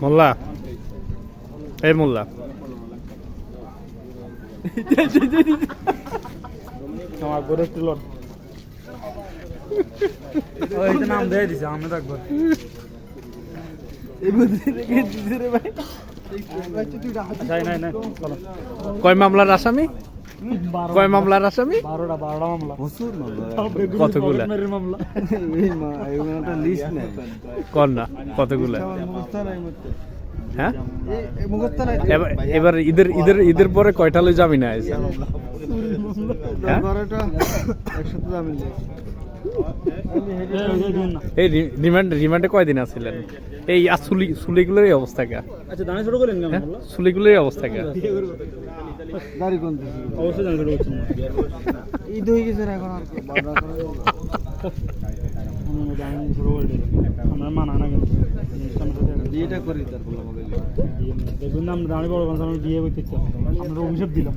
মোল্লা এই মোল্লা আমার গরে তুলন ওই তো নাম দিয়ে দিছে আমি থাকবো এই বুদ্ধি রেখে দিছে রে ভাই নাই চলো কয় মামলার আসামি কয় মামলার আসামি 12টা মামলা প্রচুর মামলা কতগুলা মামলা এই একটা লিস্ট নেই কোন না কতগুলা মুখস্থ নাই মতে হ্যাঁ এই মুখস্থ নাই এবার ঈদের পরে কয়টা লই জামিন আছে হ্যাঁ 12টা একসাথে জামিন দেয় এই রিমান্ডে কয়দিন আছিলেন এই সুলিগুলোর এই অবস্থা কে আচ্ছা দানা ছোট করলেন কেন সুলিগুলোর এই অবস্থা কে গাড়ি কোন দিছে অবশ্যই দানা ছোট করছেন ঈদ হয়ে গেছে এখন আর বাবা করে আমি দানা ছোট করে আমার মানা না কেন বিয়েটা করি তার বলা বলে দেখুন আমরা দাঁড়ি বড় মানুষ আমি বিয়ে করতে চাই আমরা অভিশাপ দিলাম